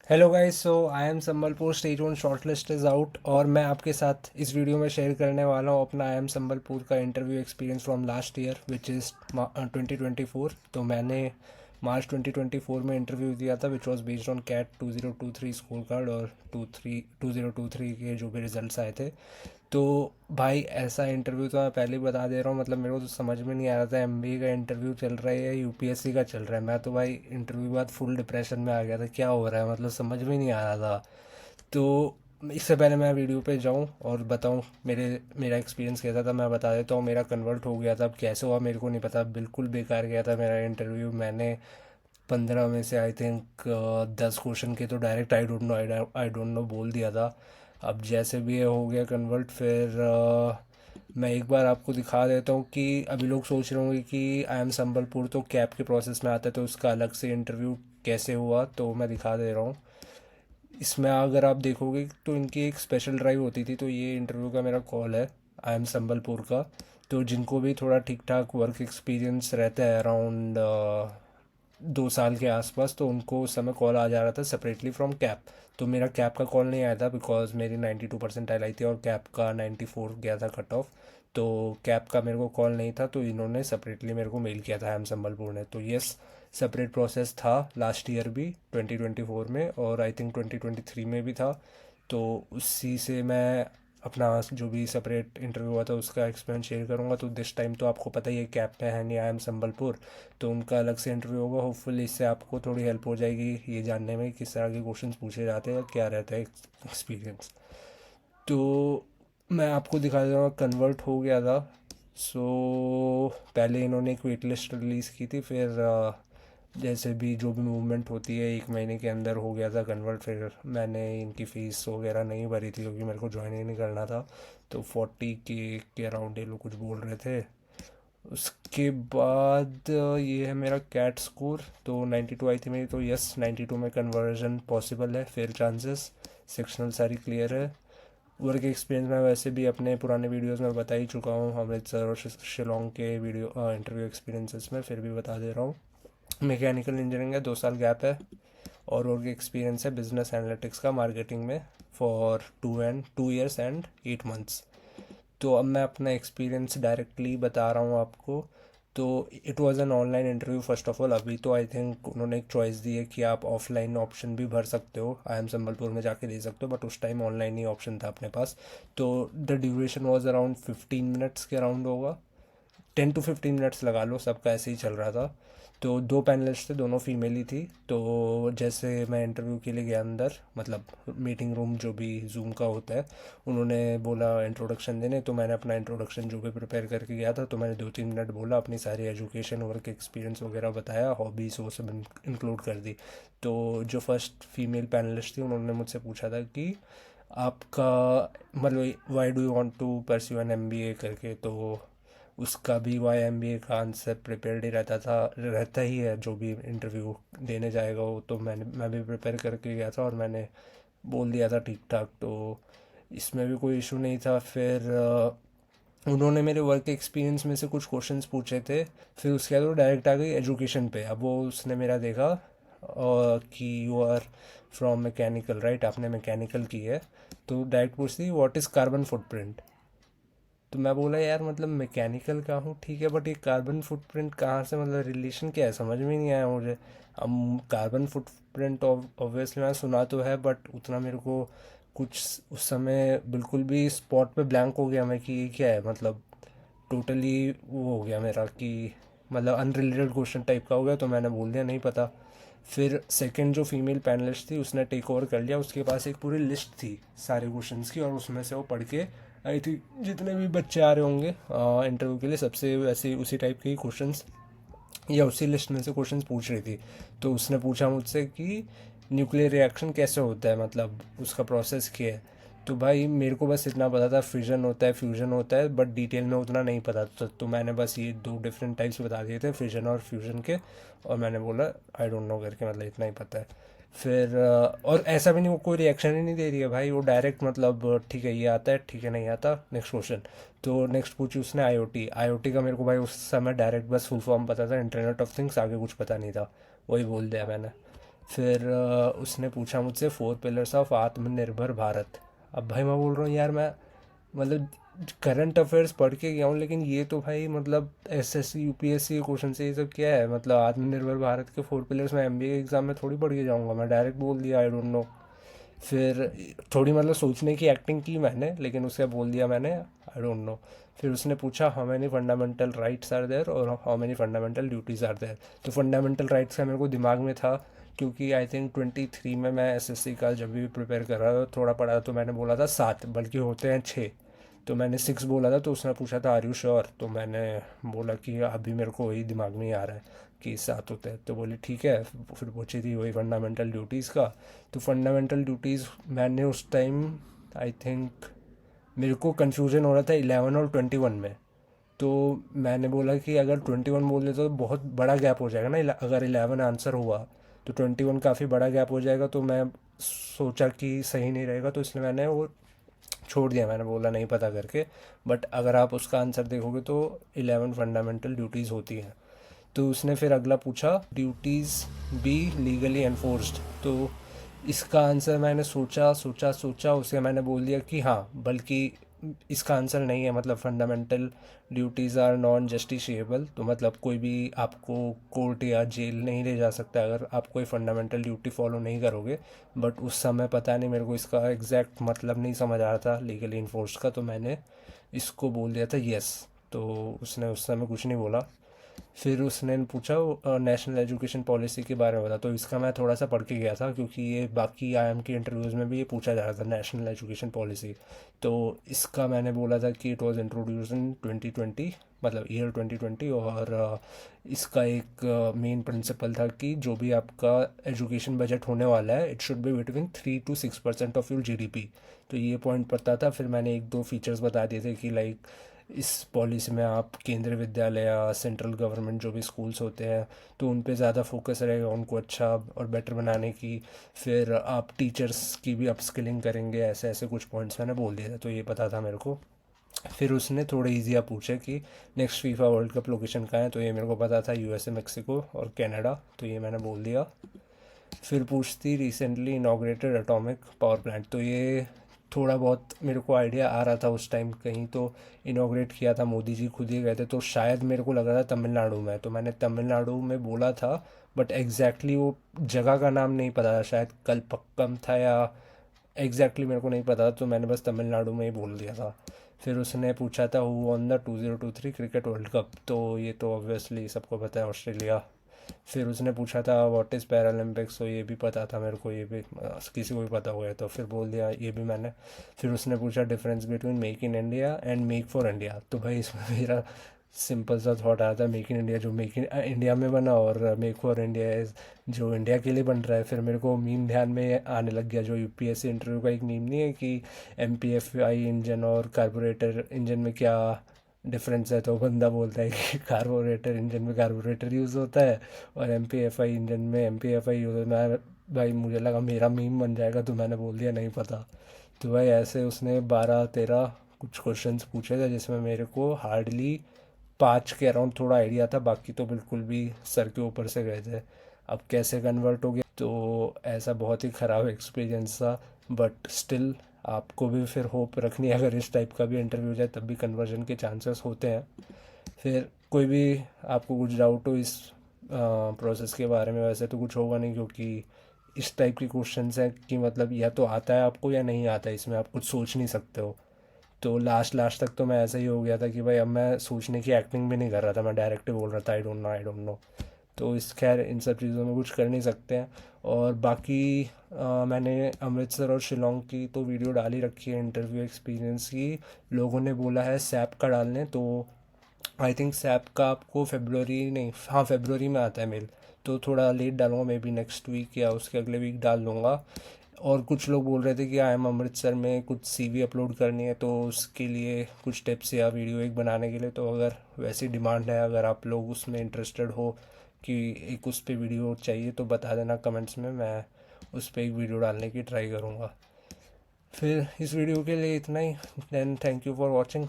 Hello guys, so I am Sambalpur stage one short list is out और मैं आपके साथ इस वीडियो में शेयर करने वाला हूँ अपना आई एम संबलपुर का interview experience from last year which is 2024। तो मैंने मार्च 2024 में इंटरव्यू दिया था which was based on CAT 2023 score card और 2023 के जो भी रिजल्ट्स आए थे। तो भाई ऐसा इंटरव्यू तो मैं पहले ही बता दे रहा हूँ, मतलब मेरे को तो समझ में नहीं आ रहा था एमबीए का इंटरव्यू चल रहा है या यूपीएससी का चल रहा है। मैं तो भाई इंटरव्यू के बाद फुल डिप्रेशन में आ गया था, क्या हो रहा है मतलब समझ में नहीं आ रहा था। तो इससे पहले मैं वीडियो पे जाऊँ और बताऊँ मेरा एक्सपीरियंस कैसा था, मैं बता देता हूँ। मेरा कन्वर्ट हो गया था, अब कैसे हुआ मेरे को नहीं पता, बिल्कुल बेकार गया था मेरा इंटरव्यू। मैंने 15 में से आई थिंक 10 क्वेश्चन के तो डायरेक्ट आई डोंट नो बोल दिया था। अब जैसे भी ये हो गया कन्वर्ट, फिर मैं एक बार आपको दिखा देता हूँ कि अभी लोग सोच रहे होंगे कि आई एम संबलपुर तो कैब के प्रोसेस में आता है तो उसका अलग से इंटरव्यू कैसे हुआ, तो मैं दिखा दे रहा हूँ। इसमें अगर आप देखोगे तो इनकी एक स्पेशल ड्राइव होती थी, तो ये इंटरव्यू का मेरा कॉल है आई एम संबलपुर का। तो जिनको भी थोड़ा ठीक ठाक वर्क एक्सपीरियंस रहता है अराउंड 2 साल के आसपास, तो उनको उस समय कॉल आ जा रहा था सेपरेटली फ्रॉम कैप। तो मेरा कैप का कॉल नहीं आया था बिकॉज मेरी 92% आई थी और कैप का 94 गया था कट ऑफ। तो कैप का मेरे को कॉल नहीं था, तो इन्होंने सेपरेटली मेरे को मेल किया था एम संबलपुर ने। तो यस, सेपरेट प्रोसेस था लास्ट ईयर भी 2024 में और आई थिंक 2023 में भी था। तो उसी से मैं अपना जो भी सेपरेट इंटरव्यू हुआ था उसका एक्सपीरियंस शेयर करूँगा। तो दिस टाइम तो आपको पता ही है कैप में है नहीं आई एम संबलपुर, तो उनका अलग से इंटरव्यू होगा। होपफुली इससे आपको थोड़ी हेल्प हो जाएगी ये जानने में किस तरह के क्वेश्चंस पूछे जाते हैं और क्या रहता है एक्सपीरियंस। तो मैं आपको दिखा दूँगा कन्वर्ट हो गया था। सो पहले इन्होंने एक वेट लिस्ट रिलीज़ की थी, फिर जैसे भी जो भी मूवमेंट होती है 1 महीने के अंदर हो गया था कन्वर्ट। फिर मैंने इनकी फ़ीस वगैरह नहीं भरी थी क्योंकि मेरे को ज्वाइन ही नहीं करना था। तो 40 के अराउंड ये लोग कुछ बोल रहे थे। उसके बाद ये है मेरा कैट स्कोर, तो 92 आई थी मेरी। तो यस, 92 में कन्वर्जन पॉसिबल है, फेयर चांसेस। सेक्शनल सारी क्लियर है। वर्क एक्सपीरियंस मैं वैसे भी अपने पुराने वीडियोस में बता ही चुका हूँ, अमृतसर और शिलोंग के वीडियो इंटरव्यू एक्सपीरियंसेस में, फिर भी बता दे रहा हूँ। मैकेनिकल इंजीनियरिंग है, 2 साल गैप है। और वर्क एक्सपीरियंस है बिजनेस एनालिटिक्स का मार्केटिंग में फॉर 2 years and 8 months। तो अब मैं अपना एक्सपीरियंस डायरेक्टली बता रहा हूँ आपको। तो it was an online interview first of all. अभी तो आई थिंक उन्होंने एक चॉइस दी है कि आप ऑफलाइन ऑप्शन भी भर सकते हो, आई एम संबलपुर में जाके दे सकते हो, बट उस टाइम ऑनलाइन ही ऑप्शन था अपने पास। तो the duration was around 15 minutes के अराउंड होगा, 10 to 15 मिनट्स लगा लो, सबका ऐसे ही चल रहा था। तो 2 पैनलिस्ट थे, दोनों फीमेल ही थी। तो जैसे मैं इंटरव्यू के लिए गया अंदर, मतलब मीटिंग रूम जो भी जूम का होता है, उन्होंने बोला इंट्रोडक्शन देने। तो मैंने अपना इंट्रोडक्शन जो भी प्रिपेयर करके गया था, तो मैंने 2-3 मिनट बोला, अपनी सारी एजुकेशन वर्क एक्सपीरियंस वगैरह बताया, हॉबीज़ वो सब इंक्लूड कर दी। तो जो फर्स्ट फीमेल पैनलिस्ट थी उन्होंने मुझसे पूछा था कि आपका मतलब why do you want to pursue an MBA करके। तो उसका भी वाई एम बी ए का आंसर प्रिपेयर्ड ही रहता ही है जो भी इंटरव्यू देने जाएगा वो। तो मैं भी प्रिपेयर करके गया था और मैंने बोल दिया था ठीक ठाक, तो इसमें भी कोई इशू नहीं था। फिर उन्होंने मेरे वर्क एक्सपीरियंस में से कुछ क्वेश्चंस पूछे थे। फिर उसके बाद वो डायरेक्ट आ गई एजुकेशन पे। अब वो उसने मेरा देखा कि you are from mechanical right, आपने मैकेनिकल की है। तो डायरेक्ट पूछती व्हाट इज़ कार्बन फुटप्रिंट। तो मैं बोला यार मतलब मैकेनिकल का हूँ ठीक है, बट ये कार्बन फुटप्रिंट कहाँ से, मतलब रिलेशन क्या है, समझ में नहीं आया मुझे। अब कार्बन फुटप्रिंट ऑब्वियसली मैं सुना तो है, बट उतना मेरे को कुछ उस समय बिल्कुल भी स्पॉट पे ब्लैंक हो गया मैं कि ये क्या है, मतलब टोटली वो हो गया मेरा कि मतलब अनरिलेटेड क्वेश्चन टाइप का हो गया। तो मैंने बोल दिया नहीं पता। फिर सेकंड जो फीमेल पैनलिस्ट थी उसने टेक ओवर कर लिया, उसके पास एक पूरी लिस्ट थी सारे क्वेश्चंस की और उसमें से वो पढ़ के आई थी जितने भी बच्चे आ रहे होंगे इंटरव्यू के लिए सबसे वैसे उसी टाइप के क्वेश्चंस या उसी लिस्ट में से क्वेश्चंस पूछ रही थी। तो उसने पूछा मुझसे कि न्यूक्लियर रिएक्शन कैसे होता है, मतलब उसका प्रोसेस क्या है। तो भाई मेरे को बस इतना पता था फिजन होता है फ्यूजन होता है, बट डिटेल में उतना नहीं पता था। तो मैंने बस ये दो डिफरेंट टाइप्स बता दिए थे फिजन और फ्यूजन के, और मैंने बोला आई डोंट नो करके, मतलब इतना ही पता है। फिर और ऐसा भी नहीं, वो कोई रिएक्शन ही नहीं दे रही है भाई, वो डायरेक्ट मतलब ठीक है ये आता है, ठीक है नहीं आता, नेक्स्ट क्वेश्चन। तो नेक्स्ट पूछी उसने आईओटी। आईओटी का मेरे को भाई उस समय डायरेक्ट बस फुल फॉर्म पता था, इंटरनेट ऑफ थिंग्स, आगे कुछ पता नहीं था, वही बोल दिया मैंने। फिर उसने पूछा मुझसे 4 पिलर्स ऑफ आत्मनिर्भर भारत। अब भाई मैं बोल रहा हूँ यार, मैं मतलब करंट अफेयर्स पढ़ के गया हूँ, लेकिन ये तो भाई मतलब एसएससी यूपीएससी के क्वेश्चन से ये सब क्या है, मतलब आत्मनिर्भर भारत के 4 पिलर्स मैं एमबीए के एग्ज़ाम में थोड़ी पढ़ के जाऊँगा, मैं डायरेक्ट बोल दिया आई डोंट नो। फिर थोड़ी मतलब सोचने की एक्टिंग की मैंने, लेकिन उसे बोल दिया मैंने आई डोंट नो। फिर उसने पूछा how many fundamental rights are there or how many fundamental duties are there. तो फंडामेंटल राइट्स का मेरे को दिमाग में था, क्योंकि आई थिंक 23 में मैं एसएससी का जब भी प्रिपेयर कर रहा था थोड़ा पढ़ा, तो मैंने बोला था 7, बल्कि होते हैं 6। तो मैंने 6 बोला था, तो उसने पूछा था आर यू श्योर, तो मैंने बोला कि अभी मेरे को वही दिमाग में ही आ रहा है कि 7 होते हैं। तो बोली ठीक है। फिर पूछी थी वही फंडामेंटल ड्यूटीज़ का। तो फंडामेंटल ड्यूटीज़ मैंने उस टाइम आई थिंक मेरे को कन्फ्यूज़न हो रहा था 11 और 21 में। तो मैंने बोला कि अगर 21 बोल देते तो बहुत बड़ा गैप हो जाएगा ना, अगर 11 आंसर हुआ तो 21 काफ़ी बड़ा गैप हो जाएगा, तो मैं सोचा कि सही नहीं रहेगा, तो इसलिए मैंने वो छोड़ दिया, मैंने बोला नहीं पता करके। बट अगर आप उसका आंसर देखोगे तो 11 फंडामेंटल ड्यूटीज़ होती हैं। तो उसने फिर अगला पूछा ड्यूटीज़ बी लीगली एनफोर्स्ड। तो इसका आंसर मैंने सोचा सोचा सोचा, उसे मैंने बोल दिया कि हाँ, बल्कि इसका आंसर नहीं है, मतलब fundamental duties are non justiciable. तो मतलब कोई भी आपको कोर्ट या जेल नहीं ले जा सकता अगर आप कोई फंडामेंटल ड्यूटी फॉलो नहीं करोगे। बट उस समय पता नहीं, मेरे को इसका एग्जैक्ट मतलब नहीं समझ आ रहा था लीगली इन्फोर्स का, तो मैंने इसको बोल दिया था यस। तो उसने उस समय कुछ नहीं बोला। फिर उसने पूछा नेशनल एजुकेशन पॉलिसी के बारे में बता। तो इसका मैं थोड़ा सा पढ़ के गया था, क्योंकि ये बाकी आईएम के इंटरव्यूज़ में भी ये पूछा जा रहा था नेशनल एजुकेशन पॉलिसी। तो इसका मैंने बोला था कि इट वाज इंट्रोड्यूस इन 2020, मतलब ईयर 2020। और इसका एक मेन प्रिंसिपल था कि जो भी आपका एजुकेशन बजट होने वाला है it should be between 3 to 6% of your GDP. तो ये पॉइंट पता था। फिर मैंने एक दो फीचर्स बता दिए थे कि लाइक इस पॉलिसी में आप केंद्रीय विद्यालय या सेंट्रल गवर्नमेंट जो भी स्कूल्स होते हैं तो उन पे ज़्यादा फोकस रहेगा उनको अच्छा और बेटर बनाने की। फिर आप टीचर्स की भी अपस्किलिंग करेंगे, ऐसे ऐसे कुछ पॉइंट्स मैंने बोल दिए थे, तो ये पता था मेरे को। फिर उसने थोड़े ईजिया पूछे कि next FIFA world cup location कहाँ है, तो ये मेरे को पता था यूएसए, मेक्सिको और कनाडा, तो ये मैंने बोल दिया। फिर पूछती recently inaugurated atomic power plant. तो ये थोड़ा बहुत मेरे को आइडिया आ रहा था उस टाइम, कहीं तो इनाग्रेट किया था मोदी जी खुद ही गए थे, तो शायद मेरे को लग रहा था तमिलनाडु में, तो मैंने तमिलनाडु में बोला था। बट एग्जैक्टली वो जगह का नाम नहीं पता था, शायद कलपक्कम था या एग्जैक्टली मेरे को नहीं पता, तो मैंने बस तमिलनाडु में ही बोल दिया था। फिर उसने पूछा था who won the 2023 cricket world cup. तो ये तो ऑब्वियसली सबको पता है, ऑस्ट्रेलिया। फिर उसने पूछा था व्हाट इज़ पैरालंपिक्स, तो ये भी पता था मेरे को, ये भी किसी को भी पता हो गया, तो फिर बोल दिया ये भी मैंने। फिर उसने पूछा difference between make in India and make for India. तो भाई इसमें मेरा सिंपल सा थॉट आया था, मेक इन इंडिया जो मेक इन इंडिया में बना, और मेक फॉर इंडिया इज जो इंडिया के लिए बन रहा है। फिर मेरे को मीम ध्यान में आने लग गया, जो यूपीएससी इंटरव्यू का एक मीम नहीं है कि एमपीएफआई इंजन और कार्बोरेटर इंजन में क्या डिफरेंस है। तो बंदा बोलता है कि कार्बोरेटर इंजन में कार्बोरेटर यूज़ होता है और एमपीएफआई इंजन में एमपीएफआई यूज़ होता है। मैं भाई मुझे लगा मेरा मीम बन जाएगा, तो मैंने बोल दिया नहीं पता। तो भाई ऐसे उसने 12-13 कुछ क्वेश्चंस पूछे थे, जिसमें मेरे को हार्डली 5 के अराउंड थोड़ा आइडिया था, बाकी तो बिल्कुल भी सर के ऊपर से गए थे। अब कैसे कन्वर्ट हो गया, तो ऐसा बहुत ही ख़राब एक्सपीरियंस था। बट स्टिल आपको भी फिर होप रखनी है, अगर इस टाइप का भी इंटरव्यू जाए तब भी कन्वर्जन के चांसेस होते हैं। फिर कोई भी आपको कुछ डाउट हो इस प्रोसेस के बारे में, वैसे तो कुछ होगा नहीं, क्योंकि इस टाइप के क्वेश्चंस हैं कि मतलब या तो आता है आपको या नहीं आता है, इसमें आप कुछ सोच नहीं सकते हो। तो लास्ट लास्ट तक तो मैं ऐसा ही हो गया था कि भाई अब मैं सोचने की एक्टिंग भी नहीं कर रहा था, मैं डायरेक्ट ही बोल रहा था I don't know I don't know. तो इस खैर इन सब चीज़ों में कुछ कर नहीं सकते हैं। और बाकी मैंने अमृतसर और शिलोंग की तो वीडियो डाल ही रखी है इंटरव्यू एक्सपीरियंस की। लोगों ने बोला है सैप का डालने, तो आई थिंक सैप का आपको फेब्रुवरी नहीं, हाँ फेब्रुवरी में आता है मेल, तो थोड़ा लेट डालूंगा, मे बी नेक्स्ट वीक या उसके अगले वीक डाल दूँगा। और कुछ लोग बोल रहे थे कि आई एम अमृतसर में कुछ सीवी अपलोड करनी है, तो उसके लिए कुछ टिप्स या वीडियो एक बनाने के लिए, तो अगर वैसी डिमांड है, अगर आप लोग उसमें इंटरेस्टेड हो कि एक उस पर वीडियो चाहिए, तो बता देना कमेंट्स में, मैं उस पर एक वीडियो डालने की ट्राई करूँगा। फिर इस वीडियो के लिए इतना ही। Then thank you for watching.